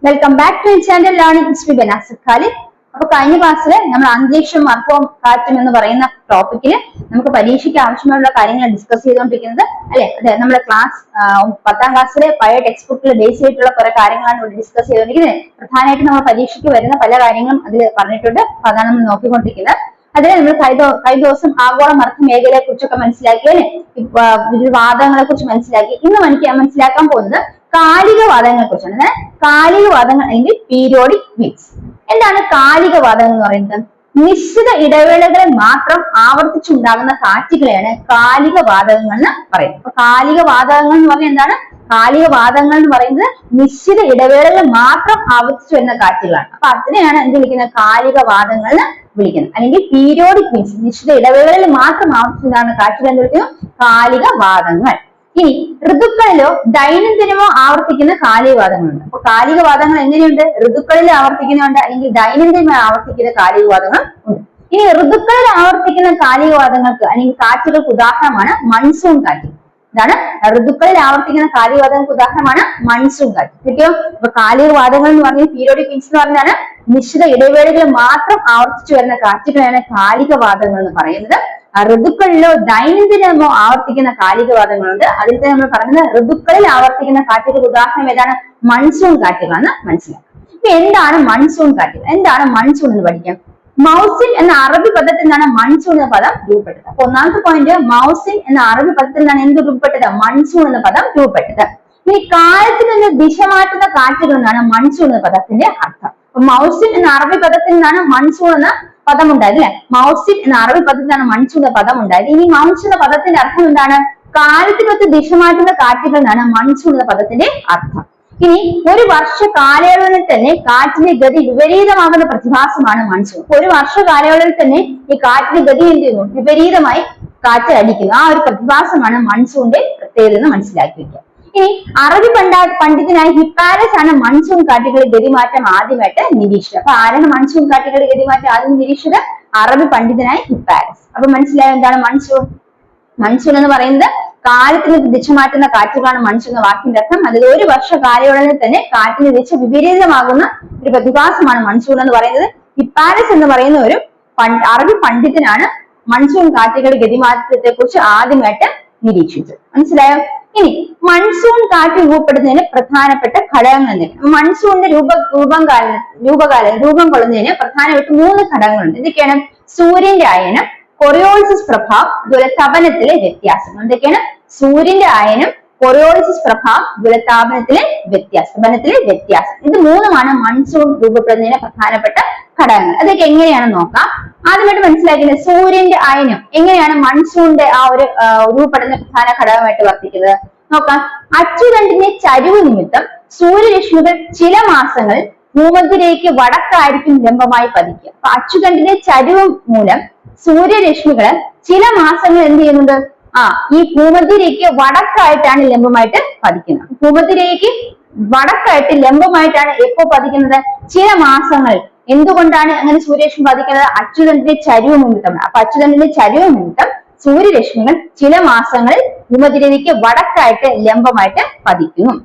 Welcome back to channel learning history by Nasir Khalid. അപ്പൊ കഴിഞ്ഞ ക്ലാസ്സിൽ നമ്മൾ അന്തരീക്ഷം മർദ്ദവും കാറ്റും എന്ന് പറയുന്ന ടോപ്പിക്കിൽ നമുക്ക് പരീക്ഷയ്ക്ക് ആവശ്യമായുള്ള കാര്യങ്ങൾ ഡിസ്കസ് ചെയ്തുകൊണ്ടിരിക്കുന്നത് അല്ലെ. അതെ, നമ്മുടെ ക്ലാസ് 10ാം ക്ലാസ്സിലെ പഴയ ടെക്സ്റ്റ് ബുക്കിൽ ബേസ് ചെയ്തിട്ടുള്ള കുറെ കാര്യങ്ങളാണ് ഇവിടെ ഡിസ്കസ് ചെയ്തുകൊണ്ടിരിക്കുന്നത്. പ്രധാനമായിട്ടും നമ്മൾ പരീക്ഷയ്ക്ക് വരുന്ന പല കാര്യങ്ങളും അതിൽ പറഞ്ഞിട്ടുണ്ട്. അപ്പൊ അതാണ് നമ്മൾ നോക്കിക്കൊണ്ടിരിക്കുന്നത്. അതിൽ നമ്മൾ കഴിഞ്ഞ ദിവസം ആഗോള മർദ്ദ മേഖലയെ കുറിച്ചൊക്കെ മനസ്സിലാക്കി അല്ലെ, വാദങ്ങളെ കുറിച്ച് മനസ്സിലാക്കി. ഇന്ന് മനസ്സിലാക്കാൻ പോകുന്നത് കാലിക വാദങ്ങളെ കുറിച്ചാണ്. കാലിക വാദങ്ങൾ അല്ലെങ്കിൽ പീരിയോഡിക് വിൻഡ്സ്. എന്താണ് കാലിക വാദങ്ങൾ എന്ന് പറയുന്നത്? നിശ്ചിത ഇടവേളകളിൽ മാത്രം ആവർത്തിച്ചുണ്ടാകുന്ന കാറ്റുകളെയാണ് കാലിക വാതകങ്ങൾ എന്ന് പറയുന്നത്. അപ്പൊ കാലിക വാതകങ്ങൾ എന്ന് പറഞ്ഞാൽ എന്താണ്? കാലിക വാതകങ്ങൾ എന്ന് പറയുന്നത് നിശ്ചിത ഇടവേളകളിൽ മാത്രം ആവർത്തിച്ചു വരുന്ന കാറ്റുകളാണ്. അപ്പൊ അതിനെയാണ് എന്ത് വിളിക്കുന്നത്? കാലിക വാതകങ്ങൾ എന്ന് വിളിക്കുന്നത്. അല്ലെങ്കിൽ പീരിയോഡിക് വിൻഡ്സ്, നിശ്ചിത ഇടവേളകളിൽ മാത്രം ആവർത്തിച്ചുണ്ടാകുന്ന കാറ്റുകൾ എന്ന് വിളിക്കുന്നു കാലിക വാതങ്ങൾ. ഇനി ഋതുക്കളിലോ ദൈനംദിനമോ ആവർത്തിക്കുന്ന കാലികവാദങ്ങളുണ്ട്. അപ്പൊ കാലികവാദങ്ങൾ എങ്ങനെയുണ്ട്? ഋതുക്കളിൽ ആവർത്തിക്കുന്നുണ്ട്, അല്ലെങ്കിൽ ദൈനംദിനമായി ആവർത്തിക്കുന്ന കാലികവാദങ്ങൾ ഉണ്ട്. ഇനി ഋതുക്കളിൽ ആവർത്തിക്കുന്ന കാലികവാദങ്ങൾക്ക് അല്ലെങ്കിൽ കാറ്റുകൾക്ക് ഉദാഹരണമാണ് മൺസൂൺ കാറ്റ്. ഇതാണ് ഋതുക്കളിൽ ആവർത്തിക്കുന്ന കാലികവാദങ്ങൾക്ക് ഉദാഹരണമാണ് മൺസൂൺ കാറ്റ്. കിട്ടിയോ? അപ്പൊ കാലികവാദങ്ങൾ എന്ന് പറഞ്ഞാൽ പീരിയോഡിക് വിൻഡ്സ് എന്ന് പറഞ്ഞാൽ നിശ്ചിത ഇടവേളകളിൽ മാത്രം ആവർത്തിച്ചു വരുന്ന കാറ്റുകളാണ് കാലികവാദങ്ങൾ എന്ന് പറയുന്നത്. ഋതുക്കളിലോ ദൈനംദിനമോ ആവർത്തിക്കുന്ന കാലികവാദങ്ങളുണ്ട്. അതിൽ തന്നെ നമ്മൾ പറയുന്നത് ഋതുക്കളിൽ ആവർത്തിക്കുന്ന കാറ്റുകൾ ഉദാഹരണം ഏതാണ്? മൺസൂൺ കാറ്റുകളാണ് മനസ്സിലാക്കുക. ഇപ്പൊ എന്താണ് മൺസൂൺ കാറ്റുകൾ? എന്താണ് മൺസൂൺ എന്ന് പഠിക്കാം. മൗസിൻ എന്ന അറബി പദത്തിൽ നിന്നാണ് മൺസൂൺ എന്ന പദം രൂപപ്പെട്ടത്. അപ്പൊ ഒന്നാമത്തെ പോയിന്റ്, മൗസിൻ എന്ന അറബി പദത്തിൽ നിന്നാണ് എന്ത് രൂപപ്പെട്ടത്? മൺസൂൺ എന്ന പദം രൂപപ്പെട്ടത്. ഇനി കാലത്തിൽ നിന്ന് ദിശ മാറ്റുന്ന കാറ്റുകൾ എന്നാണ് മൺസൂൺ എന്ന പദത്തിന്റെ അർത്ഥം. അപ്പൊ മൗസിൻ എന്ന അറബി പദത്തിൽ നിന്നാണ് മൺസൂൺ എന്ന പദം ഉണ്ടായത് അല്ലെ. മൗസിൻ എന്ന അറബി പദത്തിലാണ് മൺസൂൺ എന്ന പദം ഉണ്ടായത്. ഇനി മൗസിൻ എന്ന പദത്തിന്റെ അർത്ഥം എന്താണ്? കാലത്തിനൊത്ത് ദിശ മാറ്റുന്ന കാറ്റുകൾ എന്നാണ് മൺസൂൺ എന്ന പദത്തിന്റെ അർത്ഥം. ഇനി ഒരു വർഷ കാലയളവിൽ തന്നെ കാറ്റിന്റെ ഗതി വിപരീതമാകുന്ന പ്രതിഭാസമാണ് മൺസൂൺ. ഒരു വർഷ കാലയളവിൽ തന്നെ ഈ കാറ്റിന്റെ ഗതി എന്ത് ചെയ്യുന്നു? വിപരീതമായി കാറ്റ് അടിക്കുന്നു. ആ ഒരു പ്രതിഭാസമാണ് മൺസൂണിന്റെ പ്രത്യേകത എന്ന് മനസ്സിലാക്കി വെക്കുക. ഇനി അറബി പണ്ഡിതനായ ഹിപ്പാരസ് ആണ് മൺസൂൺ കാറ്റുകളുടെ ഗതിമാറ്റം ആദ്യമായിട്ട് നിരീക്ഷിച്ചത്. അപ്പൊ ആരാണ് മൺസൂൺ കാറ്റുകളുടെ ഗതിമാറ്റം ആദ്യം നിരീക്ഷിച്ചത്? അറബി പണ്ഡിതനായ ഹിപ്പാരസ്. അപ്പൊ മനസ്സിലായോ എന്താണ് മൺസൂൺ? മൺസൂൺ എന്ന് പറയുന്നത് കാലത്തിന് ദിശ മാറ്റുന്ന കാറ്റുകളാണ് മൺസൂൺ എന്ന വാക്കിന്റെ അർത്ഥം. അതിൽ ഒരു വർഷ കാലയളവിൽ തന്നെ കാറ്റിന്റെ ദിശ വിപരീതമാകുന്ന ഒരു പ്രതിഭാസമാണ് മൺസൂൺ എന്ന് പറയുന്നത്. ഹിപ്പാരസ് എന്ന് പറയുന്ന ഒരു അറബി പണ്ഡിതനാണ് മൺസൂൺ കാറ്റുകളുടെ ഗതിമാറ്റത്തെ കുറിച്ച് ആദ്യമായിട്ട് നിരീക്ഷിച്ചത്. മനസ്സിലായോ? ഇനി മൺസൂൺ കാറ്റ് രൂപപ്പെടുന്നതിന് പ്രധാനപ്പെട്ട ഘടകങ്ങൾ എന്തൊക്കെയാണ്? മൺസൂണിന്റെ രൂപം കൊള്ളുന്നതിന് പ്രധാനമായിട്ട് 3 ഘടകങ്ങളുണ്ട്. ഇതൊക്കെയാണ്: സൂര്യന്റെ അയനം, കൊറിയോളിസിസ് പ്രഭാവം, അതുപോലെ തപനത്തിലെ വ്യത്യാസങ്ങൾ. എന്തൊക്കെയാണ്? സൂര്യന്റെ അയനം, കൊറിയോളിസിസ് പ്രഭാവം, അതുപോലെ തപനത്തിലെ വ്യത്യാസം. ഇത് 3മാണ് മൺസൂൺ രൂപപ്പെടുന്നതിന് പ്രധാനപ്പെട്ട ഘടകങ്ങൾ. അതൊക്കെ എങ്ങനെയാണെന്ന് നോക്കാം. ആദ്യമായിട്ട് മനസ്സിലാക്കുന്നത് സൂര്യന്റെ അയനം എങ്ങനെയാണ് മൺസൂണിന്റെ ആ ഒരു രൂപപ്പെടുന്ന പ്രധാന ഘടകമായിട്ട് വർത്തിക്കുന്നത് നോക്കാം. അച്ചുതണ്ടിന്റെ ചരിവ് നിമിത്തം സൂര്യരശ്മികൾ ചില മാസങ്ങളിൽ ഭൂമധ്യരേഖയ്ക്ക് വടക്കായിരിക്കും ലംബമായി പതിക്കുക. അപ്പൊ അച്ചുതണ്ടിന്റെ ചരിവ് മൂലം സൂര്യരശ്മികൾ ചില മാസങ്ങൾ എന്ത് ചെയ്യുന്നുണ്ട്? ഈ ഭൂമധ്യരേഖയ്ക്ക് വടക്കായിട്ടാണ് ലംബമായിട്ട് പതിക്കുന്നത്. ഭൂമധ്യരേഖയ്ക്ക് വടക്കായിട്ട് ലംബമായിട്ടാണ് എപ്പോ പതിക്കുന്നത്? ചില മാസങ്ങളിൽ. എന്തുകൊണ്ടാണ് അങ്ങനെ സൂര്യരശ്മി പതിക്കുന്നത്? അച്ചുതണ്ടിന്റെ ചരിവ് നിമിത്തമാണ്. അപ്പൊ അച്ചുതണ്ടിന്റെ ചരിവ് നിമിത്തം സൂര്യരശ്മികൾ ചില മാസങ്ങളിൽ ഭൂമധ്യരേഖയ്ക്ക് വടക്കായിട്ട് ലംബമായിട്ട് പതിക്കുന്നു.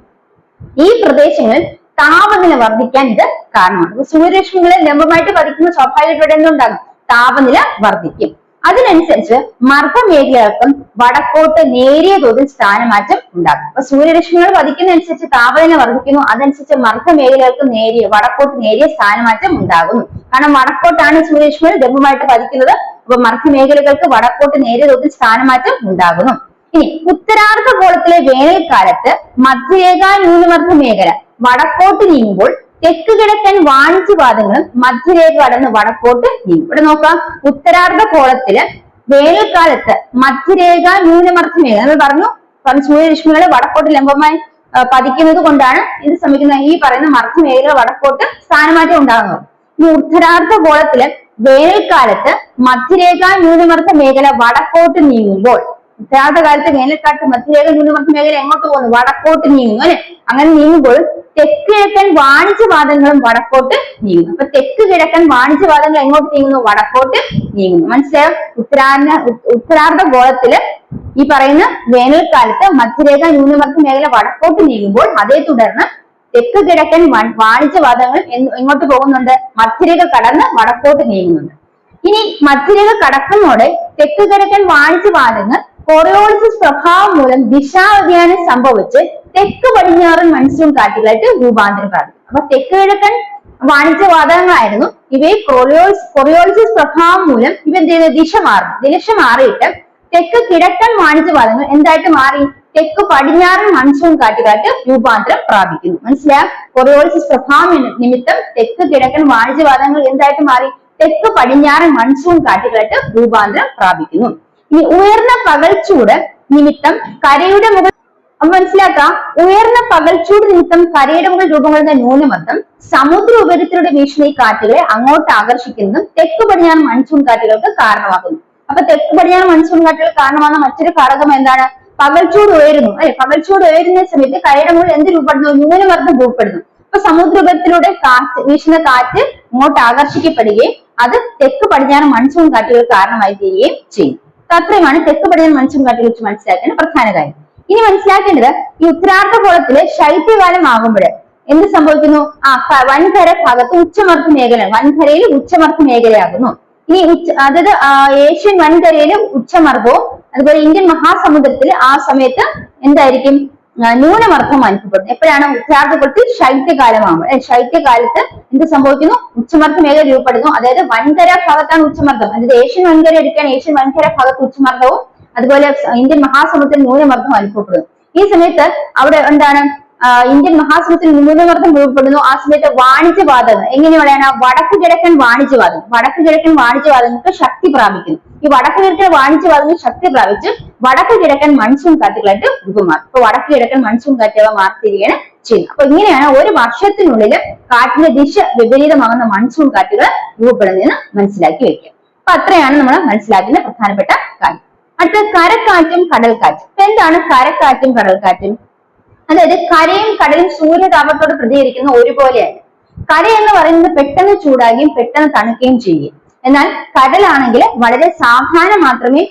ഈ പ്രദേശങ്ങളിൽ താപനില വർദ്ധിക്കാൻ ഇത് കാരണമാണ്. അപ്പൊ സൂര്യരശ്മികളെ ലംബമായിട്ട് പതിക്കുന്ന സ്വാഭാവികമായിട്ട് എന്തുണ്ടാകും? താപനില വർദ്ധിക്കും. അതിനനുസരിച്ച് മർദ്ദമേഖലകൾക്കും വടക്കോട്ട് നേരിയ തോതിൽ സ്ഥാനമാറ്റം ഉണ്ടാകും. അപ്പൊ സൂര്യരശ്മികൾ പതിക്കുന്നതനുസരിച്ച് താപനില വർദ്ധിക്കുന്നു. അതനുസരിച്ച് മർദ്ദമേഖലകൾക്ക് വടക്കോട്ട് നേരിയ സ്ഥാനമാറ്റം ഉണ്ടാകുന്നു. കാരണം വടക്കോട്ടാണ് സൂര്യരശ്മികൾ ലംബമായിട്ട് പതിക്കുന്നത്. അപ്പൊ മർദ്ദമേഖലകൾക്ക് വടക്കോട്ട് നേരിയ തോതിൽ സ്ഥാനമാറ്റം ഉണ്ടാകുന്നു. ഇനി ഉത്തരാർദ്ധഗോളത്തിലെ വേനൽക്കാലത്ത് മധ്യരേഖാ ന്യൂനമർദ്ദ മേഖല വടക്കോട്ട് നീങ്ങുമ്പോൾ തെക്ക് കിഴക്കൻ വാണിജ്യവാദങ്ങളും മധ്യരേഖ കടന്ന് വടക്കോട്ട് നീങ്ങും. ഇവിടെ നോക്കാം, ഉത്തരാർദ്ധഗോളത്തില് വേനൽക്കാലത്ത് മധ്യരേഖ ന്യൂനമർദ്ദ മേഖല എന്ന് പറഞ്ഞു. സൂര്യരശ്മികളെ വടക്കോട്ട് ലംബമായി പതിക്കുന്നത് കൊണ്ടാണ് ഇത് ശ്രമിക്കുന്ന ഈ പറയുന്ന മർദ്ദമേഖല വടക്കോട്ട് സ്ഥാനമാറ്റം ഉണ്ടാകുന്നത്. ഈ ഉത്തരാർദ്ധഗോളത്തില് വേനൽക്കാലത്ത് മധ്യരേഖ ന്യൂനമർദ്ദ മേഖല വടക്കോട്ട് നീങ്ങുമ്പോൾ, ഉത്തരാർദ്ധകാലത്ത് വേനൽക്കാലത്ത് മധ്യരേഖ ന്യൂനമർദ്ദ മേഖല എങ്ങോട്ട് പോകുന്നു? വടക്കോട്ട് നീങ്ങുന്നു അല്ലെ. അങ്ങനെ നീങ്ങുമ്പോൾ തെക്ക് കിഴക്കൻ വാണിജ്യവാദങ്ങളും വടക്കോട്ട് നീങ്ങുന്നു. അപ്പൊ തെക്ക് കിഴക്കൻ വാണിജ്യവാദങ്ങൾ എങ്ങോട്ട് നീങ്ങുന്നു? വടക്കോട്ട് നീങ്ങുന്നു. മനസ്സിലായോ? ഉത്തരാർദ്ധഗോളത്തില് ഈ പറയുന്ന വേനൽക്കാലത്ത് മധ്യരേഖ ന്യൂനമർദ്ദ മേഖല വടക്കോട്ട് നീങ്ങുമ്പോൾ അതേ തുടർന്ന് തെക്ക് കിഴക്കൻ വാണിജ്യവാദങ്ങൾ എങ്ങോട്ട് പോകുന്നുണ്ട്? മധ്യരേഖ കടന്ന് വടക്കോട്ട് നീങ്ങുന്നുണ്ട്. ഇനി മധ്യരേഖ കടക്കുന്നതോടെ തെക്ക് കിഴക്കൻ വാണിജ്യവാദങ്ങൾ കൊറിയോളിസിസ് പ്രഭാവം മൂലം ദിശാവ്യതിയാനം സംഭവിച്ച് തെക്ക് പടിഞ്ഞാറൻ മൺസൂൺ കാറ്റുകളായിട്ട് രൂപാന്തരം പ്രാപിക്കും. അപ്പൊ തെക്ക് കിഴക്കൻ വാണിജ്യവാദങ്ങളായിരുന്നു. ഇവയെ കൊറിയോളിസിസ് പ്രഭാവം മൂലം ഇവ എന്ത് ചെയ്യുന്നത്? ദിശ മാറിയിട്ട് തെക്ക് കിഴക്കൻ വാണിജ്യവാദങ്ങൾ എന്തായിട്ട് മാറി? തെക്ക് പടിഞ്ഞാറൻ മൺസൂൺ കാറ്റുകാട്ട് രൂപാന്തരം പ്രാപിക്കുന്നു. മനസ്സിലായ? കൊറിയോളിസിസ് പ്രഭാവം നിമിത്തം തെക്ക് കിഴക്കൻ വാണിജ്യവാദങ്ങൾ എന്തായിട്ട് മാറി? തെക്ക് പടിഞ്ഞാറൻ മൺസൂൺ കാറ്റുകളായിട്ട് രൂപാന്തരം പ്രാപിക്കുന്നു. ഇനി ഉയർന്ന പകൽച്ചൂട് നിമിത്തം കരയുടെ മുകൾ മനസ്സിലാക്കാം. ഉയർന്ന പകൽച്ചൂട് നിമിത്തം കരയുടെ മുകൾ രൂപം കൊള്ളുന്ന ന്യൂനമർദ്ദം സമുദ്ര ഉപരിതലത്തിലൂടെ വീശുന്ന ഈ കാറ്റുകളെ അങ്ങോട്ട് ആകർഷിക്കുന്നതും തെക്ക് പടിഞ്ഞാറൻ മൺസൂൺ കാറ്റുകൾക്ക് കാരണമാകുന്നു. അപ്പൊ തെക്ക് പടിഞ്ഞാറൻ മൺസൂൺ കാറ്റുകൾ കാരണമാകുന്ന മറ്റൊരു ഘടകം എന്താണ്? പകൽച്ചൂട് ഉയരുന്നു അല്ലെ? പകൽച്ചൂട് ഉയരുന്ന സമയത്ത് കരയുടെ മുകളിൽ എന്ത് രൂപപ്പെടുന്നു? ന്യൂനമർദ്ദം രൂപപ്പെടുന്നു. അപ്പൊ സമുദ്ര ഉപരിതലത്തിലൂടെ വീശുന്ന കാറ്റ് ഇങ്ങോട്ട് ആകർഷിക്കപ്പെടുകയും അത് തെക്ക് പടിഞ്ഞാറൻ മൺസൂൺ കാറ്റുകൾക്ക് കാരണമായി തീരുകയും ചെയ്യും. അത്രയുമാണ് തെക്ക് പടിഞ്ഞാറൻ മൺസൂൺ കാറ്റുകളെ കുറിച്ച് മനസ്സിലാക്കേണ്ട പ്രധാന കാര്യം. ഇനി മനസ്സിലാക്കേണ്ടത് ഈ ഉത്തരാർദ്ധഗോളത്തിലെ ശൈത്യകാലം ആകുമ്പോൾ എന്ത് സംഭവിക്കുന്നു? വൻകര ഭാഗത്ത് ഉച്ചമർദ്ദ മേഖല, വൻകരയിൽ ഉച്ചമർദ്ദ മേഖലയാകുന്നു. ഇനി അതായത് ഏഷ്യൻ വൻകരയിൽ ഉച്ചമർദ്ദവും അതുപോലെ ഇന്ത്യൻ മഹാസമുദ്രത്തിൽ ആ സമയത്ത് എന്തായിരിക്കും? ന്യൂനമർദ്ദം അനുഭവപ്പെടുന്നു. എപ്പോഴാണ്? ഉത്തരാർദ്ധഗോളത്തിൽ ശൈത്യകാലമാകുമ്പോൾ. ശൈത്യകാലത്ത് എന്ത് സംഭവിക്കുന്നു? ഉച്ചമർദ്ദ മേഖല രൂപപ്പെടുന്നു. അതായത് വൻകര ഭാഗത്താണ് ഉച്ചമർദ്ദം. അതായത് ഏഷ്യൻ വൻകര എടുക്കാൻ ഏഷ്യൻ വൻകര ഭാഗത്ത് ഉച്ചമർദ്ദവും അതുപോലെ ഇന്ത്യൻ മഹാസമുദ്രത്തിൽ ന്യൂനമർദ്ദം അനുഭവപ്പെടുന്നു. ഈ സമയത്ത് അവിടെ എന്താണ്? ഇന്ത്യൻ മഹാസമുദ്രത്തിൽ ന്യൂനമർദ്ദം രൂപപ്പെടുന്നു. ആ സമയത്ത് വാണിജ്യവാദങ്ങൾ എങ്ങനെയാണ്? വടക്ക് കിഴക്കൻ വാണിജ്യവാദങ്ങൾക്ക് ശക്തി പ്രാപിക്കുന്നു. ഈ വടക്ക് കിഴക്കൻ വാണിജ്യവാദങ്ങൾ ശക്തി പ്രാപിച്ച് വടക്ക് കിഴക്കൻ മൺസൂൺ കാറ്റുകളായിട്ട് രൂപമാറും. അപ്പൊ വടക്ക് കിഴക്കൻ മൺസൂൺ കാറ്റുകൾ മാറിത്തിരികയാണ് ചെയ്യുന്നത്. അപ്പൊ ഇങ്ങനെയാണ് ഒരു വർഷത്തിനുള്ളിൽ കാറ്റിന്റെ ദിശ വിപരീതമാകുന്ന മൺസൂൺ കാറ്റുകൾ രൂപപ്പെടുന്നതെന്ന് മനസ്സിലാക്കി വെക്കുക. അപ്പൊ അത്രയാണ് നമ്മൾ മനസ്സിലാക്കുന്ന പ്രധാനപ്പെട്ട കാര്യം. അടുത്ത കരക്കാറ്റും കടൽക്കാറ്റും. എന്താണ് കരക്കാറ്റും കടൽക്കാറ്റും? അതായത് കരയും കടലും സൂര്യതാപത്തോട് പ്രതികരിക്കുന്ന ഒരുപോലെയാണ്. കര എന്ന് പറയുന്നത് പെട്ടെന്ന് ചൂടാകുകയും പെട്ടെന്ന് തണുക്കുകയും ചെയ്യും. എന്നാൽ കടലാണെങ്കിൽ വളരെ സാവധാനം മാത്രമേ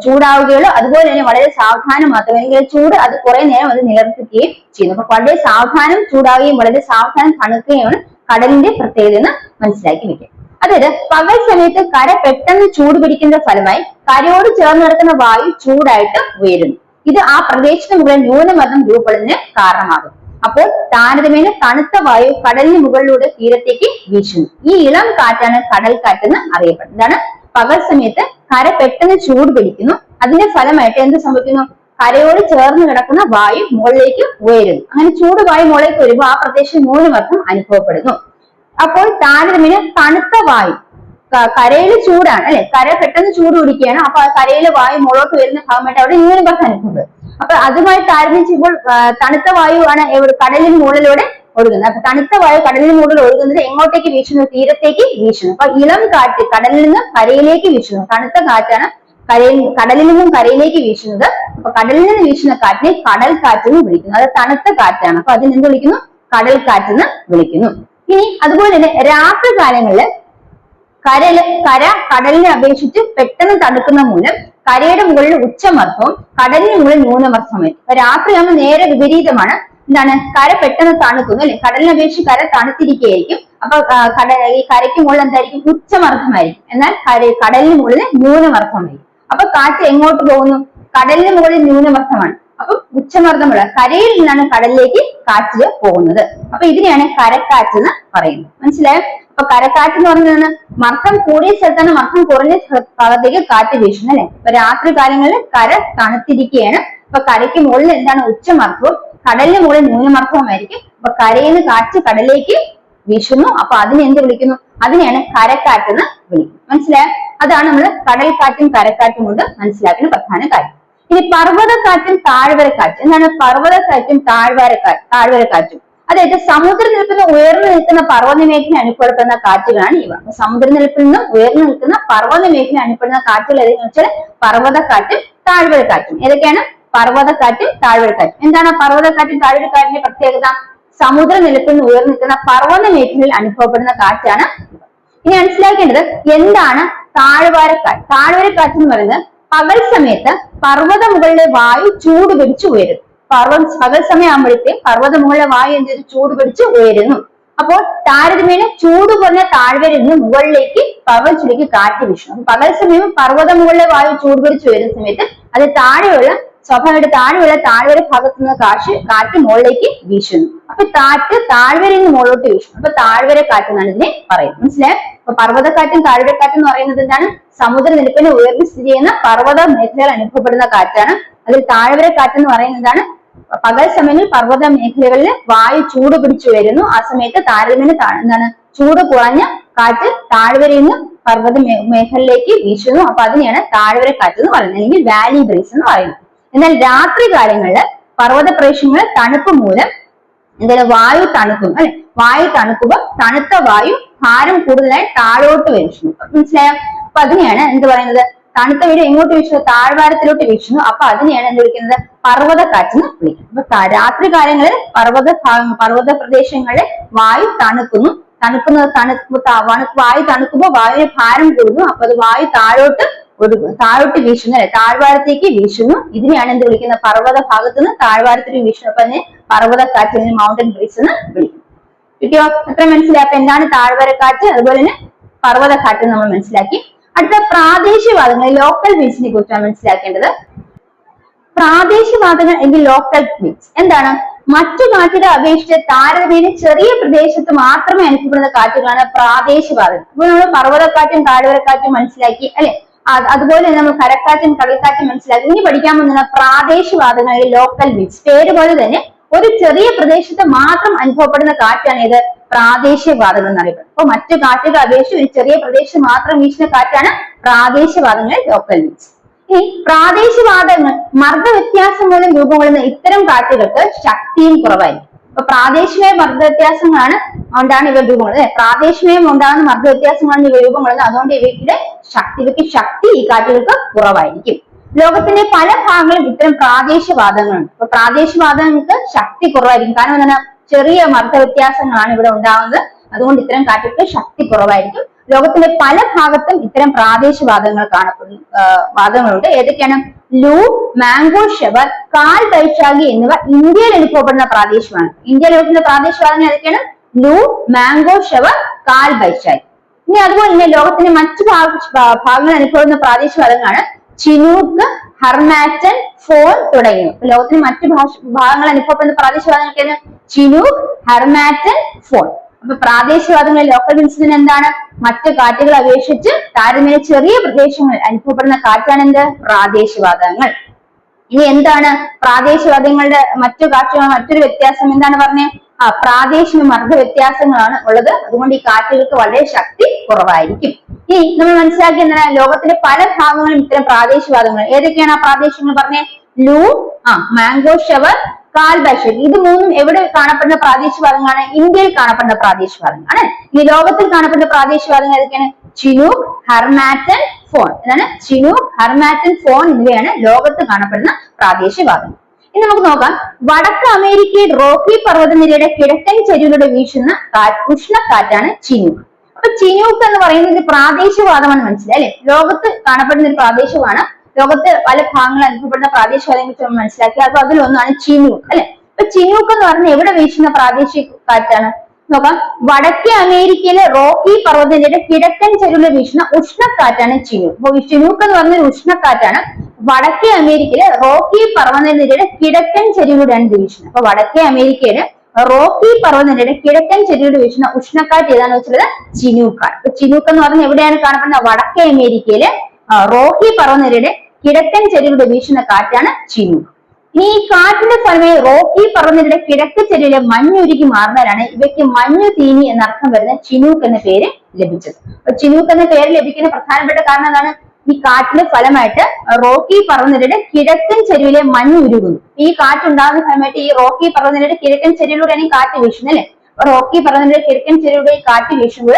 ചൂടാവുകയുള്ളൂ. അതുപോലെ തന്നെ വളരെ സാവധാനം മാത്രമേ, അല്ലെങ്കിൽ ചൂട് അത് കുറെ നേരം അത് നിലനിർത്തുകയും ചെയ്യുന്നു. അപ്പൊ വളരെ സാവധാനം ചൂടാവുകയും വളരെ സാവധാനം തണുക്കുകയാണ് കടലിന്റെ പ്രത്യേകത എന്ന് മനസ്സിലാക്കി വെക്കുക. അതായത് പകൽ സമയത്ത് കര പെട്ടെന്ന് ചൂട് പിടിക്കുന്ന ഫലമായി കരയോട് ചേർന്ന് കിടക്കുന്ന വായു ചൂടായിട്ട് ഉയരുന്നു. ഇത് ആ പ്രദേശത്തിന് മുകളിൽ ന്യൂനമർദ്ദം രൂപപ്പെടുന്നതിന് കാരണമാകും. അപ്പോൾ താരതമ്യേന തണുത്ത വായു കടലിന് മുകളിലൂടെ തീരത്തേക്ക് വീശുന്നു. ഈ ഇളം കാറ്റാണ് കടൽക്കാറ്റ് എന്ന് അറിയപ്പെടുന്നത്. ഇതാണ് പകൽ സമയത്ത് കര പെട്ടെന്ന് ചൂട് പിടിക്കുന്നു. അതിന്റെ ഫലമായിട്ട് എന്ത് സംഭവിക്കുന്നു? കരയോട് ചേർന്ന് കിടക്കുന്ന വായു മുകളിലേക്ക് ഉയരുന്നു. അങ്ങനെ ചൂട് വായു മുകളിലേക്ക് വരുമ്പോൾ ആ പ്രദേശം ന്യൂനമർദ്ദം അനുഭവപ്പെടുന്നു. അപ്പോൾ താരതമ്യേന തണുത്ത വായു, കരയിൽ ചൂടാണ് അല്ലെ, കര പെട്ടെന്ന് ചൂട് പിടിക്കുകയാണ്. അപ്പൊ കരയിലെ വായു മുകളോട്ട് വരുന്ന ഭാഗമായിട്ട് അവിടെ ന്യൂനമർദ്ദം അനുഭവപ്പെടും. അപ്പൊ അതുമായി താരതമ്യം ചെയ്യുമ്പോൾ തണുത്ത വായു ആണ് കടലിന് മുകളിലൂടെ ഒഴുകുന്നത്. അപ്പൊ തണുത്ത വായു കടലിന് മുകളിൽ ഒഴുകുന്നത് എങ്ങോട്ടേക്ക് വീശുന്നു? തീരത്തേക്ക് വീശുന്നു. അപ്പൊ ഇളം കാറ്റ് കടലിൽ നിന്ന് കരയിലേക്ക് വീശുന്നു. തണുത്ത കാറ്റാണ് കടലിൽ നിന്നും കരയിലേക്ക് വീശുന്നത്. അപ്പൊ കടലിൽ നിന്ന് വീശുന്ന കാറ്റിനെ കടൽ കാറ്റ് എന്ന് വിളിക്കുന്നു. അത് തണുത്ത കാറ്റാണ്. അപ്പൊ അതിനെന്ത് വിളിക്കുന്നു? കടൽ കാറ്റ് എന്ന് വിളിക്കുന്നു. ഇനി അതുപോലെ തന്നെ രാത്രി കാലങ്ങളിൽ കര കടലിനെ അപേക്ഷിച്ച് പെട്ടെന്ന് തണുക്കുന്ന മൂലം കരയുടെ മുകളിൽ ഉച്ചമർദ്ദവും കടലിന് മുകളിൽ ന്യൂനമർദ്ദവുമായിരിക്കും. അപ്പൊ രാത്രിയാകുമ്പോൾ നേരെ വിപരീതമാണ്. എന്താണ്? കര പെട്ടെന്ന് തണുക്കുന്നു അല്ലെ, കടലിനെ അപേക്ഷിച്ച് കര തണുത്തിരിക്കുകയായിരിക്കും. അപ്പൊ ഈ കരയ്ക്ക് മുകളിൽ എന്തായിരിക്കും? ഉച്ചമർദ്ദമായിരിക്കും. എന്നാൽ കടലിന് മുകളിൽ ന്യൂനമർദ്ദമായിരിക്കും. അപ്പൊ കാറ്റ് എങ്ങോട്ട് പോകുന്നു? കടലിന് മുകളിൽ ന്യൂനമർദ്ദമാണ്. അപ്പൊ ഉച്ചമർദ്ദമുള്ള കരയിൽ നിന്നാണ് കടലിലേക്ക് കാറ്റ് പോകുന്നത്. അപ്പൊ ഇതിനെയാണ് കരക്കാറ്റ് എന്ന് പറയുന്നത്. മനസ്സിലായോ? അപ്പൊ കരക്കാറ്റ് എന്ന് പറയുന്നത് മർദ്ദം കൂടിയ സ്ഥലത്താണ് മർദ്ദം കുറഞ്ഞ ഭാഗത്തേക്ക് കാറ്റ് വീശുന്നത് അല്ലെ. അപ്പൊ രാത്രി കാലങ്ങളിൽ കര തണുത്തിരിക്കുകയാണ്. അപ്പൊ കരയ്ക്ക് മുകളിൽ എന്താണ്? ഉച്ചമർദ്ദവും കടലിന് മുകളിൽ ന്യൂനമർദ്ദവുമായിരിക്കും. അപ്പൊ കരയിൽ നിന്ന് കാറ്റ് കടലിലേക്ക് വീശുന്നു. അപ്പൊ അതിനെ എന്ത് വിളിക്കുന്നു? അതിനെയാണ് കരക്കാറ്റ് എന്ന് വിളിക്കുന്നത്. മനസ്സിലായോ? അതാണ് നമ്മൾ കടൽക്കാറ്റും കരക്കാറ്റും കൊണ്ട് മനസ്സിലാക്കുന്ന പ്രധാന കാര്യം. ഇനി പർവ്വതക്കാറ്റും താഴ്വരക്കാറ്റും. എന്താണ് പർവ്വതക്കാറ്റും താഴ്വരക്കാറ്റും? അതായത് സമുദ്രനിരപ്പിൽ നിന്ന് ഉയർന്നു നിൽക്കുന്ന പർവ്വത മേഖല അനുഭവപ്പെടുന്ന കാറ്റുകളാണ് ഇവ. സമുദ്രനിരപ്പിൽ നിന്നും ഉയർന്നു നിൽക്കുന്ന പർവ്വത മേഖല അനുഭവപ്പെടുന്ന കാറ്റുകൾ ഏതെന്ന് വെച്ചാൽ പർവ്വതക്കാറ്റും താഴ്വരക്കാറ്റും. ഏതൊക്കെയാണ്? പർവ്വതക്കാറ്റും താഴ്വരക്കാറ്റും. എന്താണ് പർവ്വതക്കാറ്റും താഴ്വരക്കാറ്റിന്റെ പ്രത്യേകത? സമുദ്രനിരപ്പിൽ നിന്ന് ഉയർന്നു നിൽക്കുന്ന പർവ്വത മേഖലയിൽ അനുഭവപ്പെടുന്ന കാറ്റാണ് ഇവ. ഇനി മനസ്സിലാക്കേണ്ടത് എന്താണ് താഴ്വരക്കാറ്റ്? താഴ്വരക്കാറ്റ് എന്ന് പറയുന്നത് പകൽ സമയത്ത് പർവ്വത മുകളിലെ വായു ചൂട് പിടിച്ച് ഉയരും. പകൽ സമയം ആകുമ്പോഴത്തേക്കും പർവ്വത മുകളിലെ വായു എന്ത് ചെയ്തു ചൂട് പിടിച്ച് ഉയരുന്നു. അപ്പോൾ താരതമ്യേന ചൂട് കുറഞ്ഞ താഴ്വരയിൽ നിന്ന് മുകളിലേക്ക് പർവ്വതത്തിലേക്ക് കാറ്റ് വീശുന്നു. അപ്പൊ പകൽ സമയം പർവ്വത മുകളിലെ വായു ചൂട് പിടിച്ച് വരുന്ന സമയത്ത് അത് സ്വാഭാവികമായിട്ട് താഴെയുള്ള താഴ്വര ഭാഗത്തു നിന്ന് കാറ്റ് മുകളിലേക്ക് വീശുന്നു. അപ്പൊ കാറ്റ് താഴ്വരയിൽ നിന്ന് മുകളിലോട്ട് വീശുന്നു. അപ്പൊ താഴ്വര കാറ്റ് എന്നാണ് ഇതിനെ പറയുന്നത്. മനസ്സിലായോ? അപ്പൊ പർവ്വതക്കാറ്റും താഴ്വരക്കാറ്റും എന്ന് പറയുന്നത് എന്താണ്? സമുദ്രനിരപ്പിന് ഉയർന്ന് സ്ഥിതി ചെയ്യുന്ന പർവ്വത മേഖലകൾ അനുഭവപ്പെടുന്ന കാറ്റാണ്. അതിൽ താഴ്വര കാറ്റ് എന്ന് പറയുന്നത് എന്താണ്? പകൽ സമയങ്ങളിൽ പർവ്വത മേഖലകളിൽ വായു ചൂട് പിടിച്ചു വരുന്നു. ആ സമയത്ത് താരതമ്യേന എന്താണ് ചൂട് കുറഞ്ഞ കാറ്റ് താഴ്വരയിൽ നിന്ന് പർവ്വത മേഖലയിലേക്ക് വീശുന്നു. അപ്പൊ അതിനെയാണ് താഴ്വര കാറ്റ് എന്ന് പറയുന്നത്, അല്ലെങ്കിൽ വാലി ബ്രീസ് എന്ന് പറയുന്നത്. എന്നാൽ രാത്രി കാലങ്ങളിൽ പർവ്വത പ്രദേശങ്ങളിൽ തണുപ്പ് മൂലം എന്തായാലും വായു തണുക്കും, അല്ലെ? വായു തണുക്കുമ്പോൾ തണുത്ത വായു ഭാരം കൂടുതലായി താഴോട്ട് വീശുന്നു. മനസ്സിലായോ? അപ്പൊ അതിനെയാണ് എന്ത് പറയുന്നത്? തണുത്ത വീട് എങ്ങോട്ട് വീശുന്നു? താഴ്വാരത്തിലോട്ട് വീശുന്നു. അപ്പൊ അതിനെയാണ് എന്ത് വിളിക്കുന്നത്? പർവ്വത കാറ്റെന്ന് വിളിക്കുന്നത്. അപ്പൊ രാത്രി കാലങ്ങളിൽ പർവ്വത പ്രദേശങ്ങളിൽ വായു തണുക്കുന്നു. വായു തണുക്കുമ്പോൾ വായുവിന് ഭാരം കൂടുന്നു. അപ്പൊ അത് വായു താഴോട്ട് വീശുന്നു, അല്ലെ? താഴ്വാരത്തേക്ക് വീശുന്നു. ഇതിനെയാണ് എന്ത് വിളിക്കുന്നത്? പർവ്വത ഭാഗത്ത് നിന്ന് താഴ്വാരത്തിലേക്ക് വീശുന്നു. അപ്പൊ അതിനെ പർവ്വത കാറ്റ്, മൗണ്ടൻ ബ്രീസ് എന്ന് വിളിക്കും. കിട്ടിയോ? അത്ര മനസ്സിലാക്കി എന്താണ് താഴ്വരക്കാറ്റ്, അതുപോലെ തന്നെ പർവ്വത കാറ്റ് നമ്മൾ മനസ്സിലാക്കി. അടുത്ത പ്രാദേശികവാദങ്ങൾ, ലോക്കൽ വിൻഡ്സിനെ കുറിച്ചാണ് മനസ്സിലാക്കേണ്ടത്. പ്രാദേശികവാദങ്ങൾ എങ്കിൽ ലോക്കൽ വിൻഡ്സ് എന്താണ്? മറ്റു കാറ്റുകളെ അപേക്ഷിച്ച് താരതമ്യേന ചെറിയ പ്രദേശത്ത് മാത്രമേ അനുഭവപ്പെടുന്ന കാറ്റുകളാണ് പ്രാദേശികവാദങ്ങൾ. അപ്പോൾ നമ്മൾ പർവ്വതക്കാറ്റും താഴ്വരക്കാറ്റും മനസ്സിലാക്കി, അല്ലെ? അതുപോലെ നമ്മൾ കരക്കാറ്റും കടൽക്കാറ്റും മനസ്സിലാക്കി. ഇനി പഠിക്കാൻ പോകുന്ന പ്രാദേശികവാദങ്ങൾ, ലോക്കൽ വിൻഡ്സ്. പേര് പോലെ തന്നെ ഒരു ചെറിയ പ്രദേശത്ത് മാത്രം അനുഭവപ്പെടുന്ന കാറ്റാണ് ഇത് പ്രാദേശികവാദങ്ങൾ എന്നറിയപ്പെടുന്നത്. അപ്പൊ മറ്റു കാറ്റുകളെ അപേക്ഷിച്ച് ഒരു ചെറിയ പ്രദേശത്ത് മാത്രം വീശുന്ന കാറ്റാണ് പ്രാദേശികവാദങ്ങൾ, ലോക്കൽ വിൻഡ്സ്. ഇനി പ്രാദേശികവാദങ്ങൾ മർദ്ദ വ്യത്യാസം മൂലം രൂപം കൊള്ളുന്ന ഇത്തരം കാറ്റുകൾക്ക് ശക്തിയും കുറവായിരിക്കും. അപ്പൊ പ്രാദേശികമായ മർദ്ദ വ്യത്യാസങ്ങളാണ് കൊണ്ടാണ് ഇവ രൂപം കൊള്ളുന്നത്. പ്രാദേശികമായും ഉണ്ടാകുന്ന മർദ്ദ വ്യത്യാസങ്ങളാണ് ഇവ രൂപം കൊള്ളുന്നത്. അതുകൊണ്ട് ഇവയ്ക്ക് ശക്തി ഈ കാറ്റുകൾക്ക് കുറവായിരിക്കും. ലോകത്തിന്റെ പല ഭാഗങ്ങളിലും ഇത്തരം പ്രാദേശികവാദങ്ങളുണ്ട്. അപ്പൊ പ്രാദേശികവാദങ്ങൾക്ക് ശക്തി കുറവായിരിക്കും. കാരണം എന്താണ്? ചെറിയ മർദ്ദ വ്യത്യാസങ്ങളാണ് ഇവിടെ ഉണ്ടാകുന്നത്. അതുകൊണ്ട് ഇത്തരം കാറ്റുകൾക്ക് ശക്തി കുറവായിരിക്കും. ലോകത്തിന്റെ പല ഭാഗത്തും ഇത്തരം പ്രാദേശികവാദങ്ങൾ വാദങ്ങളുണ്ട്. ഏതൊക്കെയാണ്? ലൂ, മാംഗോ ഷവർ, കാൽ ബൈശാഖി എന്നിവ ഇന്ത്യയിൽ അനുഭവപ്പെടുന്ന പ്രാദേശികവാദം. ഇന്ത്യയിൽ അനുഭവപ്പെടുന്ന പ്രാദേശികവാദങ്ങൾ ഏതൊക്കെയാണ്? ലൂ, മാംഗോ ഷവർ, കാൽ ബൈശാഖി. ഇനി അതുപോലെ തന്നെ ലോകത്തിന്റെ മറ്റു ഭാഗങ്ങളിൽ അനുഭവപ്പെടുന്ന പ്രാദേശികവാദങ്ങളാണ് ചിനൂക്ക്, ഹർമാറ്റൻ, ഫോൺ തുടങ്ങിയവ. ലോകത്തിന് മറ്റു ഭാഗങ്ങൾ അനുഭവപ്പെടുന്ന പ്രാദേശികവാദങ്ങൾ ചിനൂക്ക്, ഹർമാറ്റൻ, ഫോൺ. അപ്പൊ പ്രാദേശികവാദങ്ങളിൽ ലോക്കൽ വിൻഡ്സിന് എന്താണ്? മറ്റു കാറ്റുകളെ അപേക്ഷിച്ച് താരതമ്യേന ചെറിയ പ്രദേശങ്ങളിൽ അനുഭവപ്പെടുന്ന കാറ്റാണ് എന്ത്? പ്രാദേശികവാദങ്ങൾ. ഇനി എന്താണ് പ്രാദേശികവാദങ്ങളുടെ മറ്റു കാറ്റുകൾ? മറ്റൊരു വ്യത്യാസം എന്താണ് പറഞ്ഞേ? പ്രാദേശിക മർദ്ദ വ്യത്യാസങ്ങളാണ് ഉള്ളത്. അതുകൊണ്ട് ഈ കാറ്റുകൾക്ക് വളരെ ശക്തി കുറവായിരിക്കും. ഇനി നമ്മൾ മനസ്സിലാക്കി എന്താണ്? ലോകത്തിന്റെ പല ഭാഗങ്ങളിലും ഇത്തരം പ്രാദേശികവാദങ്ങൾ. ഏതൊക്കെയാണ് ആ പ്രാദേശികങ്ങൾ പറഞ്ഞേ? ലൂ, മാംഗോ ഷവർ, കാൽ ബൈശാഖി. ഇത് മൂന്നും എവിടെ കാണപ്പെടുന്ന പ്രാദേശികവാദങ്ങളാണ്? ഇന്ത്യയിൽ കാണപ്പെടുന്ന പ്രാദേശികവാദങ്ങളാണ്. ഈ ലോകത്തിൽ കാണപ്പെടുന്ന പ്രാദേശികവാദങ്ങൾ ഏതൊക്കെയാണ്? Chinook, harmattan, phone. ഇതാണ് ചിനൂക്ക്, ഹർമാറ്റൻ, ഫോൺ എന്നിവയാണ് ലോകത്ത് കാണപ്പെടുന്ന പ്രാദേശികവാദങ്ങൾ. ഇനി നമുക്ക് നോക്കാം. വടക്ക് അമേരിക്കയിൽ റോക്കി പർവ്വതനിരയുടെ കിഴക്കൻ ചരിവിലൂടെ വീശുന്ന ഉഷ്ണക്കാറ്റാണ് ചിനൂക്ക്. അപ്പൊ ചിനൂക്ക് എന്ന് പറയുന്നത് പ്രാദേശികവാദമാണ്. മനസ്സിലായി, അല്ലെ? ലോകത്ത് കാണപ്പെടുന്ന ഒരു പ്രാദേശികമാണ്. ലോകത്ത് പല ഭാഗങ്ങളിൽ അനുഭവപ്പെടുന്ന പ്രാദേശികവാദങ്ങളെ കുറിച്ച് മനസ്സിലാക്കി. അപ്പൊ അതിലൊന്നാണ് ചിനൂക്ക്, അല്ലെ? അപ്പൊ ചിനൂക്ക് എന്ന് പറഞ്ഞാൽ എവിടെ വീശുന്ന പ്രാദേശിക കാറ്റാണ്? നോക്കാം. വടക്കേ അമേരിക്കയിലെ റോക്കി പർവ്വതനിരയുടെ കിഴക്കൻ ചരിവിൽ വീശുന്ന ഉഷ്ണക്കാറ്റാണ് ചിനൂക്ക്. അപ്പൊ ചിനൂക്ക് എന്ന് പറഞ്ഞൊരു ഉഷ്ണക്കാറ്റാണ്. വടക്കേ അമേരിക്കയിലെ റോക്കി പർവ്വതനിരയുടെ കിഴക്കൻ ചരിവിലൂടെയാണ് ഇത് വീശുന്നത്. അപ്പൊ വടക്കേ അമേരിക്കയിലെ റോക്കി പർവ്വതനിരയുടെ കിഴക്കൻ ചരിവിലൂടെ വീശുന്ന ഉഷ്ണക്കാറ്റ് ഏതാണെന്ന് വെച്ചാൽ ചിനൂക്കാണ്. അപ്പൊ ചിനൂക്ക് എന്ന് പറഞ്ഞാൽ എവിടെയാണ് കാണപ്പെടുന്നത്? വടക്കേ അമേരിക്കയിലെ റോക്കി പർവ്വതനിരയുടെ കിഴക്കൻ ചരിവിലൂടെ വീശുന്ന കാറ്റാണ് ചിനൂക്ക്. ഈ കാറ്റിന്റെ ഫലമായി റോക്കി പർവ്വതനിരയുടെ കിഴക്ക് ചരിവിലെ മഞ്ഞുരുകി മാറുന്നവരാണ് ഇവയ്ക്ക് മഞ്ഞു തീനി എന്നർത്ഥം വരുന്ന ചിനൂക്ക് എന്ന പേര് ലഭിച്ചത്. അപ്പൊ ചിനൂക്ക് എന്ന പേര് ലഭിക്കുന്ന പ്രധാനപ്പെട്ട കാരണം എന്താണ്? ഈ കാറ്റിന്റെ ഫലമായിട്ട് റോക്കി പർവ്വതനിരയുടെ കിഴക്കൻ ചരിവിലെ മഞ്ഞ് ഉരുകുന്നു. ഈ കാറ്റുണ്ടാകുന്ന ഫലമായിട്ട് ഈ റോക്കി പർവ്വതനിരയുടെ കിഴക്കൻ ചരിവിലൂടെയാണ് ഈ കാറ്റ് വീശുന്നത്, അല്ലെ? റോക്കി പർവ്വതനിരയുടെ കിഴക്കൻ ചരിവിലൂടെ ഈ കാറ്റ് വീശുമ്പോൾ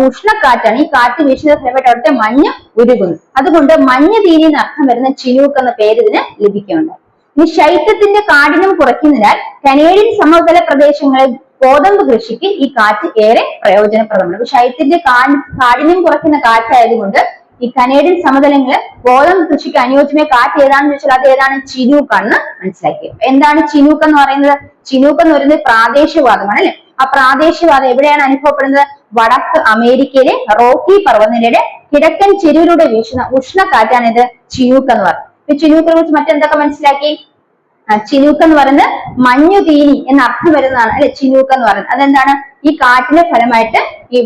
ഉഷ്ണക്കാറ്റാണ്. ഈ കാറ്റ് വീശുന്ന ഫലമായിട്ട് അവിടുത്തെ മഞ്ഞ് ഉരുകുന്നു. അതുകൊണ്ട് മഞ്ഞ് തീനി എന്ന് അർത്ഥം വരുന്ന ചിനൂക്ക് എന്ന പേര് ഇതിന് ലഭിക്കുന്നുണ്ട്. ഈ ശൈത്യത്തിന്റെ കാഠിന്യം കുറയ്ക്കുന്നതിനാൽ കനേഡിയൻ സമതല പ്രദേശങ്ങളിൽ ഗോതമ്പ് കൃഷിക്ക് ഈ കാറ്റ് ഏറെ പ്രയോജനപ്രദമാണ്. അപ്പൊ ശൈത്യത്തിന്റെ കാഠിന്യം കുറയ്ക്കുന്ന കാറ്റായതുകൊണ്ട് ഈ കനേഡിയൻ സമതലങ്ങള് ഗോതമ്പ് കൃഷിക്ക് അനുയോജ്യമായ കാറ്റ് ഏതാണെന്ന് ചോദിച്ചാൽ അത് ഏതാണ്? ചിനൂക്ക് ആണെന്ന് മനസ്സിലാക്കി. എന്താണ് ചിനൂക്ക് എന്ന് പറയുന്നത്? ചിനൂക്ക് എന്ന് പറയുന്നത് പ്രാദേശികവാദമാണ് അല്ലെ. ആ പ്രാദേശികവാദം എവിടെയാണ് അനുഭവപ്പെടുന്നത്? വടക്ക് അമേരിക്കയിലെ റോക്കി പർവ്വതനിരയുടെ കിഴക്കൻ ചെരുവിലൂടെ വീശുന്ന ഉഷ്ണക്കാറ്റാണ് ഇത് ചിനൂക്ക് എന്ന് പറയുന്നത്. ചിനൂക്കിനെ കുറിച്ച് മറ്റെന്തൊക്കെ മനസ്സിലാക്കി? ചിനൂക്ക് എന്ന് പറയുന്നത് മഞ്ഞു തീനി എന്ന അർത്ഥം വരുന്നതാണ് അല്ലെ. ചിനൂക്ക് എന്ന് പറയുന്നത് അതെന്താണ്? ഈ കാറ്റിന്റെ ഫലമായിട്ട് ഈ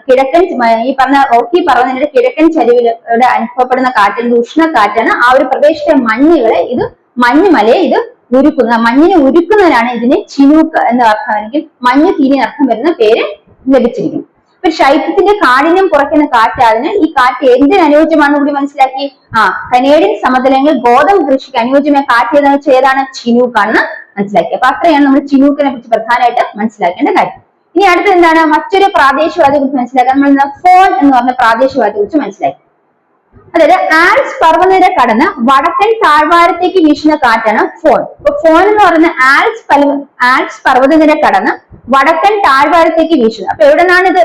കിഴക്കൻ ഈ പറഞ്ഞ റോക്കി പർവ്വതനിരയുടെ കിഴക്കൻ ചരിവിലൂടെ അനുഭവപ്പെടുന്ന കാറ്റിന്റെ ഉഷ്ണക്കാറ്റാണ്. ആ ഒരു പ്രദേശത്തെ മഞ്ഞുമലയെ ഇത് മഞ്ഞിനെ ഉരുക്കുന്നതിനാണ് ഇതിന് ചിനൂക്ക് എന്ന അർത്ഥം, അല്ലെങ്കിൽ മഞ്ഞു തീനി അർത്ഥം വരുന്ന പേര് ലഭിച്ചിരിക്കുന്നത്. ഇപ്പൊ ശൈത്യത്തിന്റെ കാഠിന്യം കുറയ്ക്കുന്ന കാറ്റായതിനാൽ ഈ കാറ്റ് എന്തിന് അനുയോജ്യമാണെന്ന് കൂടി മനസ്സിലാക്കി. കനേഡിയൻ സമതലങ്ങൾ ഗോതമ്പ് കൃഷിക്ക് അനുയോജ്യമായ കാറ്റ് ഏതാണെന്ന് വെച്ചാൽ ഏതാണ്? ചിനൂക്ക് ആണെന്ന് മനസ്സിലാക്കി. അപ്പൊ അത്രയാണ് നമ്മൾ ചിനൂക്കിനെ കുറിച്ച് പ്രധാനമായിട്ട് മനസ്സിലാക്കേണ്ട കാര്യം. ഇനി അടുത്തത് എന്താണ്? മറ്റൊരു പ്രാദേശികവാദത്തെ കുറിച്ച് മനസ്സിലാക്കാൻ നമ്മൾ ഫോൺ എന്ന് പറഞ്ഞ പ്രാദേശികവാദത്തെ കുറിച്ച് മനസ്സിലാക്കി. അതായത് ആൽപ്സ് പർവ്വതനിര കടന്ന് വടക്കൻ താഴ്വാരത്തേക്ക് വീശുന്ന കാറ്റാണ് ഫോൺ. അപ്പൊ ഫോൺ എന്ന് പറയുന്ന ആൽപ്സ് പർവ്വതനിര കടന്ന് വടക്കൻ താഴ്വാരത്തേക്ക് വീശുന്നത്. അപ്പൊ എവിടെ നിന്നാണ് ഇത്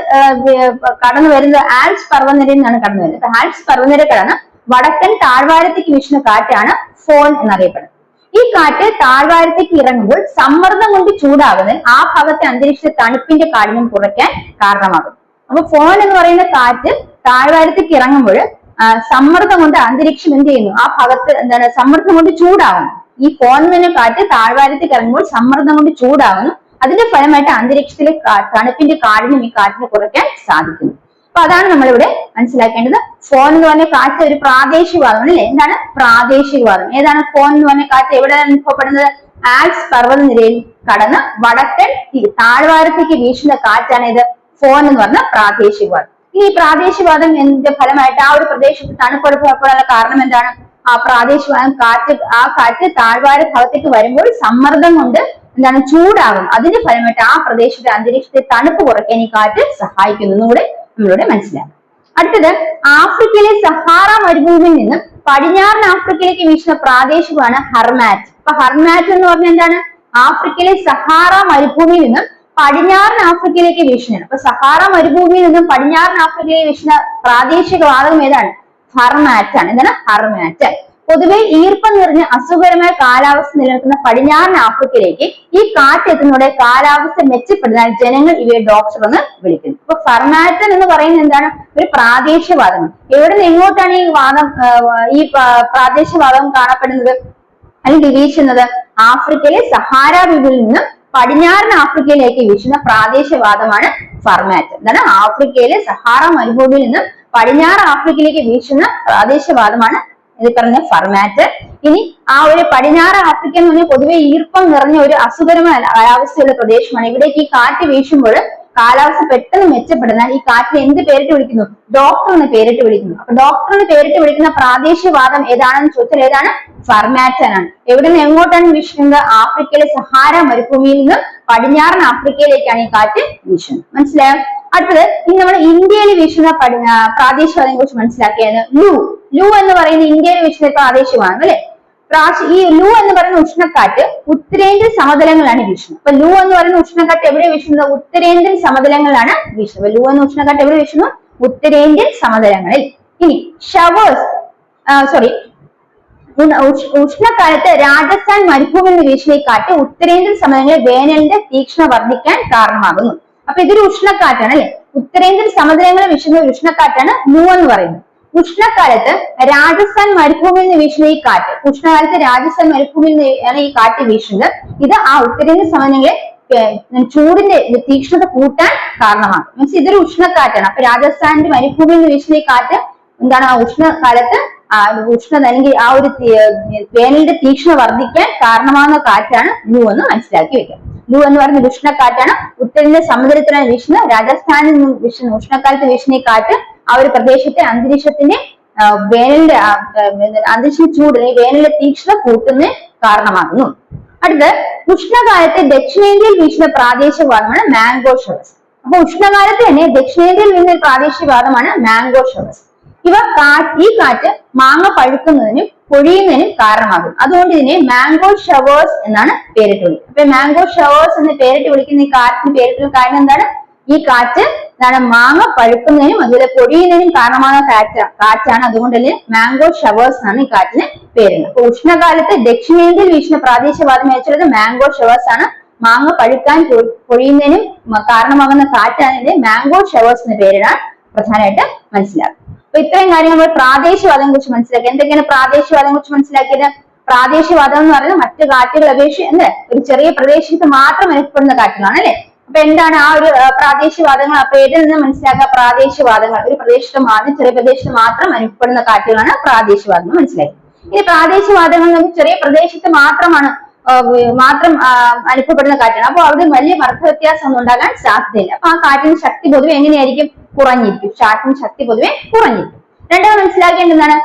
കടന്നു വരുന്നത്? ആൽപ്സ് പർവ്വതനിരയിൽ നിന്നാണ് കടന്നു വരുന്നത്. ആൽപ്സ് പർവ്വതനിര കടന്ന് വടക്കൻ താഴ്വാരത്തേക്ക് വീശുന്ന കാറ്റാണ് ഫോൺ എന്നറിയപ്പെടുന്നത്. ഈ കാറ്റ് താഴ്വാരത്തേക്ക് ഇറങ്ങുമ്പോൾ സമ്മർദ്ദം കൊണ്ട് ചൂടാകുന്നതിൽ ആ ഭാഗത്തെ അന്തരീക്ഷ തണുപ്പിന്റെ കാഠിന്യം കുറയ്ക്കാൻ കാരണമാകും. അപ്പൊ ഫോൺ എന്ന് പറയുന്ന കാറ്റ് താഴ്വാരത്തേക്ക് ഇറങ്ങുമ്പോൾ സമ്മർദ്ദം കൊണ്ട് അന്തരീക്ഷം എന്ത് ചെയ്യുന്നു? ആ ഭാഗത്ത് എന്താണ്? സമ്മർദ്ദം കൊണ്ട് ചൂടാകുന്നു. ഈ ഫോൺ തന്നെ കാറ്റ് താഴ്വാരത്തേക്ക് ഇറങ്ങുമ്പോൾ സമ്മർദ്ദം കൊണ്ട് ചൂടാകുന്നു. അതിന്റെ ഫലമായിട്ട് അന്തരീക്ഷത്തിലെ തണുപ്പിന്റെ കാഠിന്യം ഈ കാറ്റിന് കുറയ്ക്കാൻ സാധിക്കുന്നു. അപ്പൊ അതാണ് നമ്മളിവിടെ മനസ്സിലാക്കേണ്ടത്. ഫോൺ എന്ന് പറഞ്ഞ കാറ്റ് ഒരു പ്രാദേശികവാദമാണ് അല്ലെ. എന്താണ് പ്രാദേശികവാദം? ഏതാണ് ഫോൺ എന്ന് പറഞ്ഞ കാറ്റ്? എവിടെയാണ് അനുഭവപ്പെടുന്നത്? ആൽപ്സ് പർവ്വതനിരയിൽ കടന്ന് വടക്കൻ താഴ്വാരത്തേക്ക് വീശുന്ന കാറ്റാണ് ഇത് ഫോൺ എന്ന് പറഞ്ഞ പ്രാദേശികവാദം. ഈ പ്രാദേശികവാദം എന്റെ ഫലമായിട്ട് ആ ഒരു പ്രദേശത്ത് തണുപ്പെടുത്താനുള്ള കാരണം എന്താണ്? ആ പ്രാദേശികവാദം കാറ്റ് താഴ്വാര ഭാഗത്തേക്ക് വരുമ്പോൾ സമ്മർദ്ദം കൊണ്ട് എന്താണ്? ചൂടാകും. അതിന്റെ ഫലമായിട്ട് ആ പ്രദേശത്തെ അന്തരീക്ഷത്തെ തണുപ്പ് കുറയ്ക്കാൻ ഈ കാറ്റ് സഹായിക്കുന്നു കൂടെ നമ്മളിവിടെ മനസ്സിലാക്കും. അടുത്തത് ആഫ്രിക്കയിലെ സഹാറ മരുഭൂമിയിൽ നിന്നും പടിഞ്ഞാറൻ ആഫ്രിക്കയിലേക്ക് വീശുന്ന പ്രാദേശികമാണ് ഹർമാറ്റ്. അപ്പൊ ഹർമാറ്റ് എന്ന് പറഞ്ഞാൽ എന്താണ്? ആഫ്രിക്കയിലെ സഹാറ മരുഭൂമിയിൽ നിന്നും പടിഞ്ഞാറൻ ആഫ്രിക്കയിലേക്ക് വീശുന്നതാണ്. അപ്പൊ സഹാറ മരുഭൂമിയിൽ നിന്നും പടിഞ്ഞാറൻ ആഫ്രിക്കയിലേക്ക് വീശുന്ന പ്രാദേശികവാദം ഏതാണ്? ഹർമാറ്റ് ആണ്. എന്താണ്? ഹർമാറ്റ്. പൊതുവെ ഈർപ്പം നിറഞ്ഞ അസുഖകരമായ കാലാവസ്ഥ നിലനിൽക്കുന്ന പടിഞ്ഞാറൻ ആഫ്രിക്കയിലേക്ക് ഈ കാറ്റ് എത്തുന്നതോടെ കാലാവസ്ഥ മെച്ചപ്പെടുന്നതിനാൽ ജനങ്ങൾ ഇവയെ ഡോക്ടർ എന്ന് വിളിക്കുന്നു. അപ്പൊ ഹർമാറ്റൻ എന്ന് പറയുന്നത് എന്താണ്? ഒരു പ്രാദേശികവാദമാണ്. എവിടെ നിന്ന് എങ്ങോട്ടാണ് ഈ പ്രാദേശികവാദം കാണപ്പെടുന്നത് അല്ലെങ്കിൽ വീശുന്നത്? ആഫ്രിക്കയിലെ സഹാര ദ്വീപിൽ നിന്നും പടിഞ്ഞാറൻ ആഫ്രിക്കയിലേക്ക് വീശുന്ന പ്രാദേശികവാദമാണ് ഹർമാറ്റൻ. എന്താണ്? ആഫ്രിക്കയിലെ സഹാറ മരുഭൂമിയിൽ നിന്നും പടിഞ്ഞാറൻ ആഫ്രിക്കയിലേക്ക് വീശുന്ന പ്രാദേശികവാദമാണ് ഇത് പറഞ്ഞ ഹർമാറ്റ്. ഇനി ആ ഒരു പടിഞ്ഞാറ് ആഫ്രിക്ക എന്ന് പറഞ്ഞാൽ പൊതുവെ ഈർപ്പം നിറഞ്ഞ ഒരു അസുഖകരമായ കാലാവസ്ഥയുള്ള പ്രദേശമാണ്. ഇവിടേക്ക് ഈ കാറ്റ് വീശുമ്പോൾ കാലാവസ്ഥ പെട്ടെന്ന് മെച്ചപ്പെടുന്നാൽ ഈ കാറ്റിനെ എന്ത് പേരിട്ട് വിളിക്കുന്നു? ഡോക്ടർ എന്ന് പേരിട്ട് വിളിക്കുന്നു. അപ്പൊ ഡോക്ടർ എന്ന് പേരിട്ട് വിളിക്കുന്ന പ്രാദേശികവാദം ഏതാണെന്ന് ചോദിച്ചാൽ ഏതാണ്? ഹർമാറ്റൻ ആണ്. എവിടെ നിന്ന് എങ്ങോട്ടാണ് വീശുന്നത്? ആഫ്രിക്കയിലെ സഹാര മരുഭൂമിയിൽ നിന്നും പടിഞ്ഞാറൻ ആഫ്രിക്കയിലേക്കാണ് ഈ കാറ്റ് വീശുന്നത്. മനസ്സിലായോ? അടുത്തത് ഇനി നമ്മൾ ഇന്ത്യയിൽ വീശുന്ന പ്രാദേശികവാദത്തെ കുറിച്ച് മനസ്സിലാക്കിയത് ലൂ എന്ന് പറയുന്ന ഇന്ത്യയിൽ വീശുന്ന പ്രാദേശികവാദം അല്ലെ. ഈ ലൂ എന്ന് പറയുന്ന ഉഷ്ണക്കാറ്റ് ഉത്തരേന്ത്യൻ സമതലങ്ങളാണ് വീശുന്നത്. അപ്പൊ ലൂ എന്ന് പറയുന്ന ഉഷ്ണക്കാറ്റ് എവിടെ വീശുന്നത്? ഉത്തരേന്ത്യൻ സമതലങ്ങളാണ് വീശുന്നത്. ലൂ എന്ന ഉഷ്ണക്കാറ്റ് എവിടെ വീശുന്നു? ഉത്തരേന്ത്യൻ സമതലങ്ങളിൽ. ഇനി ഉഷ്ണക്കാലത്ത് രാജസ്ഥാൻ മരുഭൂമിയിൽ നിന്ന് വീശുന്ന ഈ കാറ്റ് ഉത്തരേന്ത്യൻ സമതലങ്ങളിൽ വേനലിന്റെ തീക്ഷ്ണത വർദ്ധിക്കാൻ കാരണമാകുന്നു. അപ്പൊ ഇതൊരു ഉഷ്ണക്കാറ്റാണ് അല്ലെ. ഉത്തരേന്ത്യൻ സമതലങ്ങളിൽ വീശുന്ന ഒരു ഉഷ്ണക്കാറ്റാണ് ലൂ എന്ന് പറയുന്നത്. ഉഷ്ണക്കാലത്ത് രാജസ്ഥാൻ മരുഭൂമിയിൽ നിന്ന് വീശുന്ന ഈ കാറ്റ്, ഉഷ്ണകാലത്ത് രാജസ്ഥാൻ മരുഭൂമിയിൽ നിന്നാണ് ഈ കാറ്റ് വീശുന്നത്. ഇത് ആ ഉത്തരേന്ത്യൻ സമതലങ്ങളെ ചൂടിന്റെ തീക്ഷ്ണത കൂട്ടാൻ കാരണമാണ്. മീൻസ് ഇതൊരു ഉഷ്ണക്കാറ്റാണ്. അപ്പൊ രാജസ്ഥാന്റെ മരുഭൂമിയിൽ നിന്ന് വീശുന്ന ഈ കാറ്റ് എന്താണ്? ആ ഉഷ്ണകാലത്ത് ഉഷ്ണത അല്ലെങ്കിൽ ആ ഒരു വേനലിന്റെ തീക്ഷ്ണത വർദ്ധിക്കാൻ കാരണമാകുന്ന കാറ്റാണ് ലൂ എന്ന് മനസ്സിലാക്കി വെക്കാം. ലൂ എന്ന് പറയുന്ന ഉഷ്ണക്കാറ്റാണ്. ഉത്തരേന്ത്യൻ സമുദ്രത്തിലാണ് വീശുന്നത്. രാജസ്ഥാനിൽ നിന്നും വീശുന്ന ഉഷ്ണക്കാലത്ത് വീശുന്ന ഈ കാറ്റ് ആ ഒരു പ്രദേശത്തെ അന്തരീക്ഷത്തിന്റെ അന്തരീക്ഷ ചൂട് വേനലിന്റെ തീക്ഷ്ണത കൂട്ടുന്നതിന് കാരണമാകുന്നു. അടുത്ത് ഉഷ്ണകാലത്തെ ദക്ഷിണേന്ത്യയിൽ വീശുന്ന പ്രാദേശികവാദമാണ് മാംഗോ ഷവേഴ്സ്. അപ്പൊ ഉഷ്ണകാലത്ത് തന്നെ ദക്ഷിണേന്ത്യയിൽ വീശുന്ന പ്രാദേശികവാദമാണ് മാംഗോ ഷവേഴ്സ്. ഈ കാറ്റ് മാങ്ങ പഴുക്കുന്നതിനും പൊഴിയുന്നതിനും കാരണമാകും. അതുകൊണ്ട് ഇതിനെ മാംഗോ ഷവേഴ്സ് എന്നാണ് പേരിട്ട് വിളിക്കുന്നത്. അപ്പൊ മാംഗോ ഷവേഴ്സ് എന്ന് പേരിട്ട് വിളിക്കുന്ന ഈ കാറ്റിന് പേരിട്ടുള്ള കാരണം എന്താണ്? ഈ കാറ്റ് എന്താണ് മാങ്ങ പഴുക്കുന്നതിനും അതുപോലെ പൊഴിയുന്നതിനും കാരണമാകുന്ന കാറ്റാണ്. അതുകൊണ്ട് തന്നെ മാംഗോ ഷവേഴ്സ് എന്നാണ് ഈ കാറ്റിന് പേരുന്നത്. അപ്പൊ ഉഷ്ണകാലത്ത് ദക്ഷിണേന്ത്യയിൽ വീശുന്ന പ്രാദേശിക വാദം വെച്ചുള്ളത് മാംഗോ ഷവേഴ്സ് ആണ്. മാങ്ങ പഴുക്കാൻ പൊഴിയുന്നതിനും കാരണമാകുന്ന കാറ്റാണ് ഇതിന്റെ മാംഗോ ഷവേഴ്സ് എന്ന പേരിടാൻ പ്രധാനമായിട്ട് മനസ്സിലാക്കുക. അപ്പൊ ഇത്രയും കാര്യങ്ങൾ നമ്മൾ പ്രാദേശികവാദം കുറിച്ച് മനസ്സിലാക്കി. എന്തൊക്കെയാണ് പ്രാദേശികവാദം കുറിച്ച് മനസ്സിലാക്കിയത്? പ്രാദേശികവാദം എന്ന് പറയുന്നത് മറ്റു കാറ്റുകൾ അപേക്ഷിച്ച് എന്ത് ഒരു ചെറിയ പ്രദേശത്ത് മാത്രം അനുഭവപ്പെടുന്ന കാറ്റുകളാണ് അല്ലെ. അപ്പൊ എന്താണ് ആ ഒരു പ്രാദേശികവാദങ്ങൾ? അപ്പൊ ഏതിൽ നിന്ന് മനസ്സിലാക്കുക? പ്രാദേശികവാദങ്ങൾ ഒരു പ്രദേശത്ത് മാത്രം ചെറിയ പ്രദേശത്ത് മാത്രം അനുഭവപ്പെടുന്ന കാറ്റുകളാണ് പ്രാദേശികവാദം എന്ന് മനസ്സിലാക്കി. ഇനി പ്രാദേശികവാദങ്ങൾ നമുക്ക് ചെറിയ പ്രദേശത്ത് മാത്രം അനുഭവപ്പെടുന്ന കാറ്റാണ്. അപ്പൊ അവിടെ വലിയ അർത്ഥവ്യത്യാസം ഒന്നും ഉണ്ടാകാൻ സാധ്യതയില്ല. അപ്പൊ ആ കാറ്റിന്റെ ശക്തി പൊതുവെ എങ്ങനെയായിരിക്കും? കുറഞ്ഞിരിക്കും. കാറ്റിന്റെ ശക്തി പൊതുവെ കുറഞ്ഞിരിക്കും. രണ്ടാമത് മനസ്സിലാക്കേണ്ടതാണ്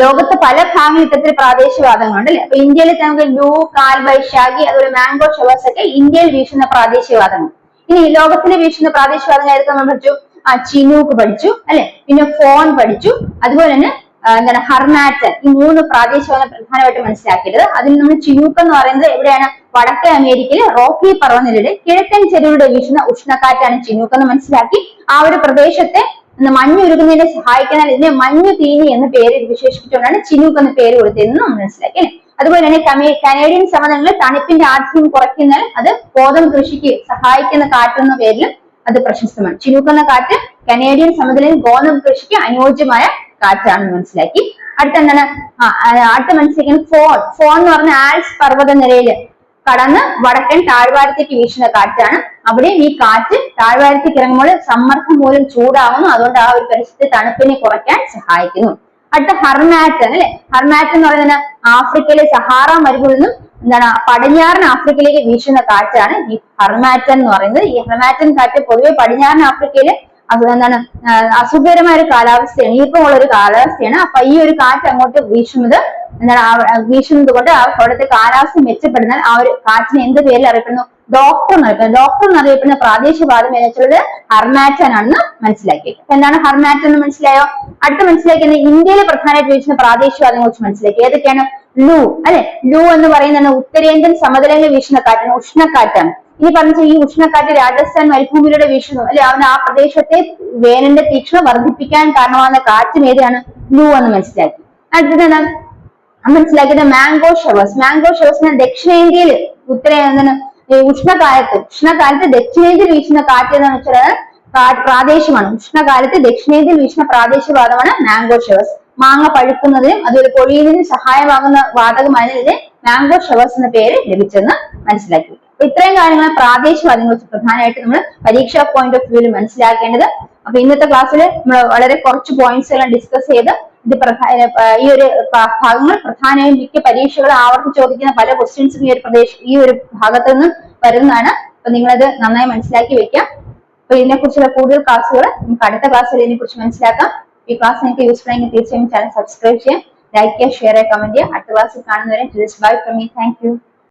ലോകത്ത് പല ഭാഗങ്ങളിൽ ഇത്തരത്തിൽ പ്രാദേശികവാദങ്ങളുണ്ട് അല്ലെ. അപ്പൊ ഇന്ത്യയിൽ നമുക്ക് ലൂ, കാൽ വൈശാഖി, അതുപോലെ മാംഗോ ഷവേഴ്സ് ഒക്കെ ഇന്ത്യയിൽ വീശുന്ന പ്രാദേശികവാദങ്ങൾ. ഇനി ലോകത്തിൽ വീശുന്ന പ്രാദേശികവാദങ്ങൾ ഏതൊക്കെ നമ്മൾ പഠിച്ചു? ചിനൂക്ക് പഠിച്ചു അല്ലെ, പിന്നെ ഫോൺ പഠിച്ചു, അതുപോലെ തന്നെ എന്താണ് ഹർമാറ്റൻ. ഈ 3 പ്രാദേശികവാദം പ്രധാനമായിട്ട് മനസ്സിലാക്കിയത്. അതിൽ നമ്മൾ ചിനൂക്ക് എന്ന് പറയുന്നത് എവിടെയാണ്? വടക്കേ അമേരിക്കയിലെ റോക്കി പർവ്വതനിരയുടെ കിഴക്കൻ ചെരുവിലൂടെ വീശുന്ന ഉഷ്ണക്കാറ്റാണ് ചിനൂക്ക് എന്ന് മനസ്സിലാക്കി. ആ ഒരു പ്രദേശത്തെ മഞ്ഞുരുകുന്നതിനെ സഹായിക്കാൻ ഇതിനെ മഞ്ഞു തീനി എന്ന പേര് വിശേഷിപ്പിച്ചുകൊണ്ടാണ് ചിനൂക്ക് എന്ന പേര് കൊടുത്തതെന്ന് നമ്മൾ മനസ്സിലാക്കി അല്ലെ. അതുപോലെ തന്നെ കനേഡിയൻ സമതലങ്ങളിൽ തണുപ്പിന്റെ ആർദ്രത കുറയ്ക്കുന്നതിൽ അത് ഗോതമ്പ് കൃഷിക്ക് സഹായിക്കുന്ന കാറ്റെന്ന പേരിലും അത് പ്രശസ്തമാണ്. ചിനൂക്ക് എന്ന കാറ്റ് കനേഡിയൻ സമതലങ്ങളിൽ ഗോതമ്പ് കൃഷിക്ക് അനുയോജ്യമായ കാറ്റാണെന്ന് മനസ്സിലാക്കി. അടുത്ത എന്താണ്? അടുത്ത മനസ്സിലാക്കുന്നത് ഫോൺ എന്ന് പറഞ്ഞ ആൽപ്സ് പർവ്വതനിരയില് കടന്ന് വടക്കൻ താഴ്വാരത്തേക്ക് വീശുന്ന കാറ്റാണ്. അവിടെ ഈ കാറ്റ് താഴ്വാരത്തേക്ക് ഇറങ്ങുമ്പോൾ സമ്മർദ്ദം മൂലം ചൂടാവുന്നു. അതുകൊണ്ട് ആ ഒരു പരിസ്ഥിതി തണുപ്പിനെ കുറയ്ക്കാൻ സഹായിക്കുന്നു. അടുത്ത ഹർമാറ്റൻ അല്ലെ. ഹർമാറ്റൻ എന്ന് പറയുന്നത് ആഫ്രിക്കയിലെ സഹാറ മരുഭൂമിയിൽ നിന്നും എന്താണ് പടിഞ്ഞാറൻ ആഫ്രിക്കയിലേക്ക് വീശുന്ന കാറ്റാണ് ഈ ഹർമാറ്റൻ എന്ന് പറയുന്നത്. ഈ ഹർമാറ്റൻ കാറ്റ് പൊതുവെ പടിഞ്ഞാറൻ ആഫ്രിക്കയിലെ എന്താണ് അസുഖകരമായ ഒരു കാലാവസ്ഥയാണ്, ഈർപ്പമുള്ള ഒരു കാലാവസ്ഥയാണ്. അപ്പൊ ഈ ഒരു കാറ്റ് അങ്ങോട്ട് വീശുന്നത് വീശുന്നത് കൊണ്ട് അവിടുത്തെ കാലാവസ്ഥ മെച്ചപ്പെടുന്നാൽ ആ ഒരു കാറ്റിന് എന്ത് പേരിൽ അറിയപ്പെടുന്നു? ഡോക്ടർ എന്നറിയപ്പെടുന്ന പ്രാദേശികവാദം എന്ന് വെച്ചുള്ളത് ഹർമാറ്റൻ ആണെന്ന് മനസ്സിലാക്കി. എന്താണ് ഹർമാറ്റൻ എന്ന് മനസ്സിലായോ? അടുത്ത മനസ്സിലാക്കുന്നത് ഇന്ത്യയിലെ പ്രധാനമായിട്ട് വീശുന്ന പ്രാദേശികവാദങ്ങളെ കുറിച്ച് മനസ്സിലാക്കി. ഏതൊക്കെയാണ്? ലൂ അല്ലെ. ലൂ എന്ന് പറയുന്നത് ഉത്തരേന്ത്യൻ സമതലങ്ങളിൽ വീശുന്ന കാറ്റാണ്, ഉഷ്ണക്കാറ്റാണ്. ഇനി പറഞ്ഞ ഈ ഉഷ്ണക്കാറ്റ് രാജസ്ഥാൻ മരുഭൂമിയിലൂടെ വീശുന്നു അല്ലെ. അവന് ആ പ്രദേശത്തെ വേനലിന്റെ തീക്ഷ്ണത വർദ്ധിപ്പിക്കാൻ കാരണമാകുന്ന കാറ്റും ഏതാണ്? ലൂ എന്ന് മനസ്സിലാക്കി. അടുത്തത് മനസ്സിലാക്കിയത് മാംഗോ ഷവേഴ്സ്. മാംഗോ ഷവേഴ്സിന് ദക്ഷിണേന്ത്യയിൽ ഉഷ്ണകാലത്ത് ദക്ഷിണേന്ത്യയിൽ വീശുന്ന കാറ്റ് എന്ന് വെച്ചാൽ പ്രാദേശികമാണ്. ഉഷ്ണകാലത്ത് ദക്ഷിണേന്ത്യയിൽ വീശുന്ന പ്രാദേശികവാദമാണ് മാംഗോ ഷവേഴ്സ്. മാങ്ങ പഴുക്കുന്നതിനും അതുപോലെ പൊഴിയുന്നതിനും സഹായമാകുന്ന വാതകമായതിനെ മാംഗോ ഷവേഴ്സ് എന്ന പേര് ലഭിച്ചെന്ന് മനസ്സിലാക്കി. അപ്പൊ ഇത്രയും കാര്യങ്ങൾ പ്രാദേശികവാദങ്ങളെ കുറിച്ച് പ്രധാനമായിട്ട് നമ്മൾ പരീക്ഷാ പോയിന്റ് ഓഫ് വ്യൂവിൽ മനസ്സിലാക്കേണ്ടത്. അപ്പൊ ഇന്നത്തെ ക്ലാസ്സിൽ നമ്മൾ വളരെ കുറച്ച് പോയിന്റ്സ് എല്ലാം ഡിസ്കസ് ചെയ്ത് ഈ ഒരു ഭാഗങ്ങൾ പ്രധാനമായും മിക്ക പരീക്ഷകൾ ആവർത്തി ചോദിക്കുന്ന പല ക്വസ്റ്റ്യൻസും ഈ ഒരു ഭാഗത്ത് നിന്ന് വരുന്നതാണ്. അപ്പൊ നിങ്ങളത് നന്നായി മനസ്സിലാക്കി വെക്കാം. അപ്പൊ ഇതിനെക്കുറിച്ചുള്ള കൂടുതൽ ക്ലാസ്സുകൾ നമുക്ക് അടുത്ത ക്ലാസ്സിൽ ഇതിനെക്കുറിച്ച് മനസ്സിലാക്കാം. ഈ ക്ലാസ് നിങ്ങൾക്ക് യൂസ്ഫുൾ ആയെങ്കിൽ തീർച്ചയായും ചാനൽ സബ്സ്ക്രൈബ് ചെയ്യാം, ലൈക്ക് ചെയ്യുക, ഷെയർ ചെയ്യുക, കമന്റ് ചെയ്യുക. അടുത്ത ക്ലാസ്സിൽ കാണുന്നവരെ bye from me. Thank you.